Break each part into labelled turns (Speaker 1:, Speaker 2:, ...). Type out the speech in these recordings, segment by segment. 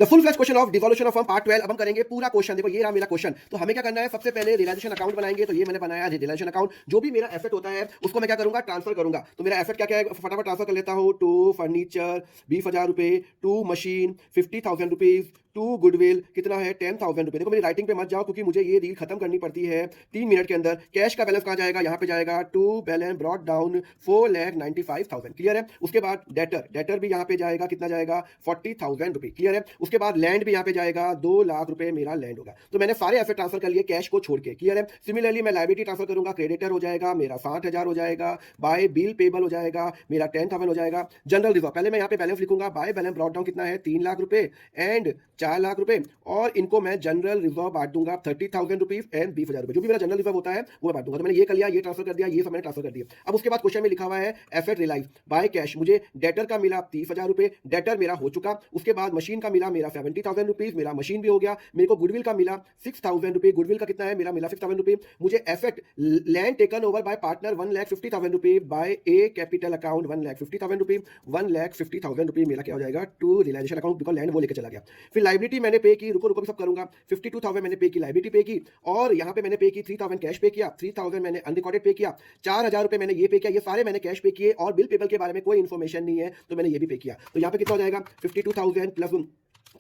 Speaker 1: The full flash question of devolution of firm part 12। अब हम करेंगे पूरा क्वेश्चन। देखो ये रहा मेरा क्वेश्चन। तो हमें क्या करना है, सबसे पहले रियलाइजेशन अकाउंट बनाएंगे। तो ये मैंने बनाया रियलाइजेशन अकाउंट। जो भी मेरा एसेट होता है उसको मैं क्या करूंगा, ट्रांसफर करूंगा। तो मेरा एसेट क्या क्या है, फटाफट ट्रांसफर कर लेता हूँ। टू फर्नीचर 20,000 रुपए, to machine 50,000 rupees, to goodwill कितना है 10,000 रुपए। देखो मेरी राइटिंग पे मत जाओ क्योंकि मुझे ये रील खत्म करनी पड़ती है 3 मिनट के अंदर। कैश का बैलेंस कहाँ जाएगा, यहाँ पे जाएगा। To balance brought down 4,95,000। Clear है। उसके बाद डेटर भी यहाँ पे जाएगा, कितना जाएगा 40,000 रुपए। क्लियर है। उसके बाद लैंड भी यहाँ पे जाएगा, 2 लाख रुपए मेरा लैंड होगा। तो मैंने सारे एसेट ट्रांसफर कर लिए कैश को छोड़ के। क्लियर है। सिमिलरली मैं लाइबिलिटी ट्रांसफर करूंगा, क्रेडिटर हो जाएगा मेरा 60,000 हो जाएगा, बाय बिल पेबल हो जाएगा मेरा 10,000 हो जाएगा। जनरल रिजर्व पहले मैं यहाँ पे बैलेंस लिखूंगा, बाय बैलेंस ब्रॉट डाउन कितना है 3 लाख रुपए एंड 4 लाख रुपए, और इनको मैं जनरल रिजर्व बांट दूंगा 30,000 रुपीज एंड 20,000 रुपए। जो भी मेरा जनरल रिजर्व होता है वो मैं बांट दूंगा। तो मैंने ये कर लिया, ये ट्रांसफर कर दिया, ये सब मैंने ट्रांसफर कर दिया। अब उसके बाद क्वेश्चन में लिखा हुआ है एसेट रियलाइज बाय कैश। मुझे डेटर का मिला 30,000 रुपए, डेटर मेरा हो चुका। उसके बाद मशीन का मिला मेरा 70,000 रुपीज, मेरा मशीन भी हो गया। मेरे को गुडविल का मिला 6,000 रुपए, गुडविल का कितना है मेरा मिला 6,000 रुपए। मुझे asset land taken over by partner 1,50,000 रुपए बाय ए कैपिटल अकाउंट 1,50,000 रुपए, 1,50,000 रुपए मेरा क्या हो जाएगा to realisation account, because land वो लेकर चला गया। फिर लाइबिलिटी मैंने पे की, रुको रुको भी सब करूंगा। 52,000 मैंने पे की, लाइबिलिटी पे की, और यहाँ पे मैंने पे की 3,000 कैश पे किया, 3,000 मैंने अनरिकॉर्डेड पे किया, 4,000 रुपए मैंने ये पे किया। ये सारे मैंने कैश पे किए और बिल पेबल के बारे में कोई इन्फॉर्मेशन नहीं है तो मैंने ये भी पे किया। तो यहाँ पे कितना हो जाएगा 52,000 प्लस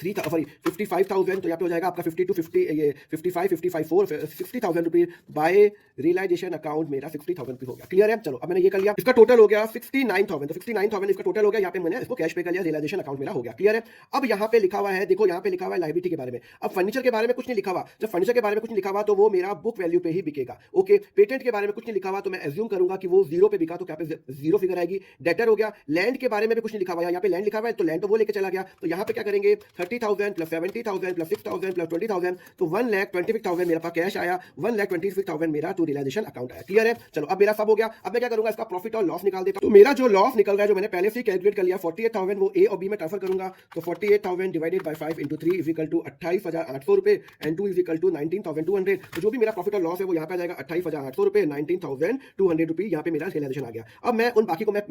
Speaker 1: 55,000। तो यहाँ पे हो जाएगा आपका 52 50 ये 55 55 4 60,000 रुपीज बाय रियलाइजेशन अकाउंट मेरा 60,000 रुपीज हो गया। क्लियर है। चलो अब मैंने ये कर लिया, इसका टोटल हो गया 69,000। तो 69,000 इसका टोटल हो गया। यहाँ पे मैंने इसको कैश पे कर लिया, रियलाइजेशन अकाउंट मेरा हो गया। क्लियर है। अब यहाँ पे लिखा हुआ है, देखो यहाँ पे लिखा हुआ है लाइबिलिटी के बारे में। अब फर्नीचर के बारे में कुछ नहीं लिखा हुआ। जब फर्नीचर के बारे में कुछ नहीं लिखा हुआ तो वो मेरा बुक वैल्यू पे ही बिकेगा। ओके। पेटेंट के बारे में कुछ नहीं लिखा हुआ तो मैं एज्यूम करूंगा कि वो जीरो पे बिका, तो क्या पे जीरो फिगर आएगी। डेटर हो गया। लैंड के बारे में भी कुछ नहीं लिखा हुआ, यहाँ पे लैंड लिखा हुआ है तो लैंड तो वो लेके चला गया। तो यहाँ पे क्या करेंगे 30,000 प्लस 70,000 प्लस 6,000 प्लस 20,000, तो 1,26,000 मेरे पास कैश आया, 1,26,000 मेरा टू रियलाइजेशन अकाउंट आया। क्लियर है। चलो अब मेरा सब हो गया। अब मैं क्या करूंगा, इसका प्रॉफिट और लॉस निकाल देता हूं। तो मेरा जो लॉस निकल रहा है, जो मैंने पहले से कैलकुलेट कर लिया 48,000, वो ए और बी में ट्रांसफर करूंगा। तो 48,000 divided by 5 into 3 is equal to 28,800 रुपए एंड 2 इज इक्वल टू 19,200। तो जो भी मेरा प्रॉफिट और लॉस है वो यहाँ पे आ जाएगा 28,800 रुपए, 19,200 रुपीज। यहाँ पे मेरा रियलाइजेशन आ गया। अब मैं उन बाकी को मैं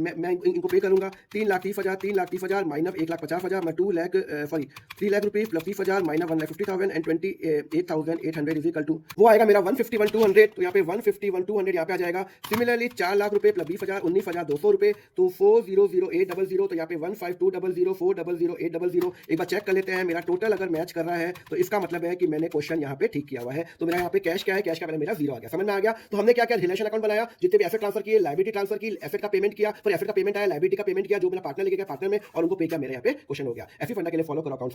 Speaker 1: इनको पे करूंगा। 3,30,000 माइनस 1,50,000 मैं 3 lakh rupees plus 30,000 minus 1,50,000 and 28,800 is equal to वो आएगा मेरा 151,200। तो यहाँ पे 151,200 यहाँ पे आ जाएगा। सिमिलरली 4 लाख रुपए प्लस 20,000 19,200 रुपए, तो 4,00800। तो यहाँ पे 15200 4,00800। एक बार चेक कर लेते हैं मेरा टोटल अगर मैच कर रहा है तो इसका मतलब है कि मैंने क्वेश्चन यहाँ पे ठीक किया हुआ है। तो मेरा यहाँ पे कैश क्या है, कैश का पहले मेरा जीरो आ गया। समझ में आ गया। तो हमने क्या किया, रिलेशन अकाउंट बनाया, जितने भी एसेट ट्रांसफर किए, लाइबिलिटी ट्रांसफर की, एसेट का पेमेंट किया, फिर एसेट का पेमेंट आया, लाइबिलिटी का पेमेंट किया, जो मेरा पार्टनर लेके गया पार्टनर में, और उनको पे किया। मेरे यहाँ पे क्वेश्चन हो गया। ऐसी फंडा के लिए फॉलो करो अकाउंट।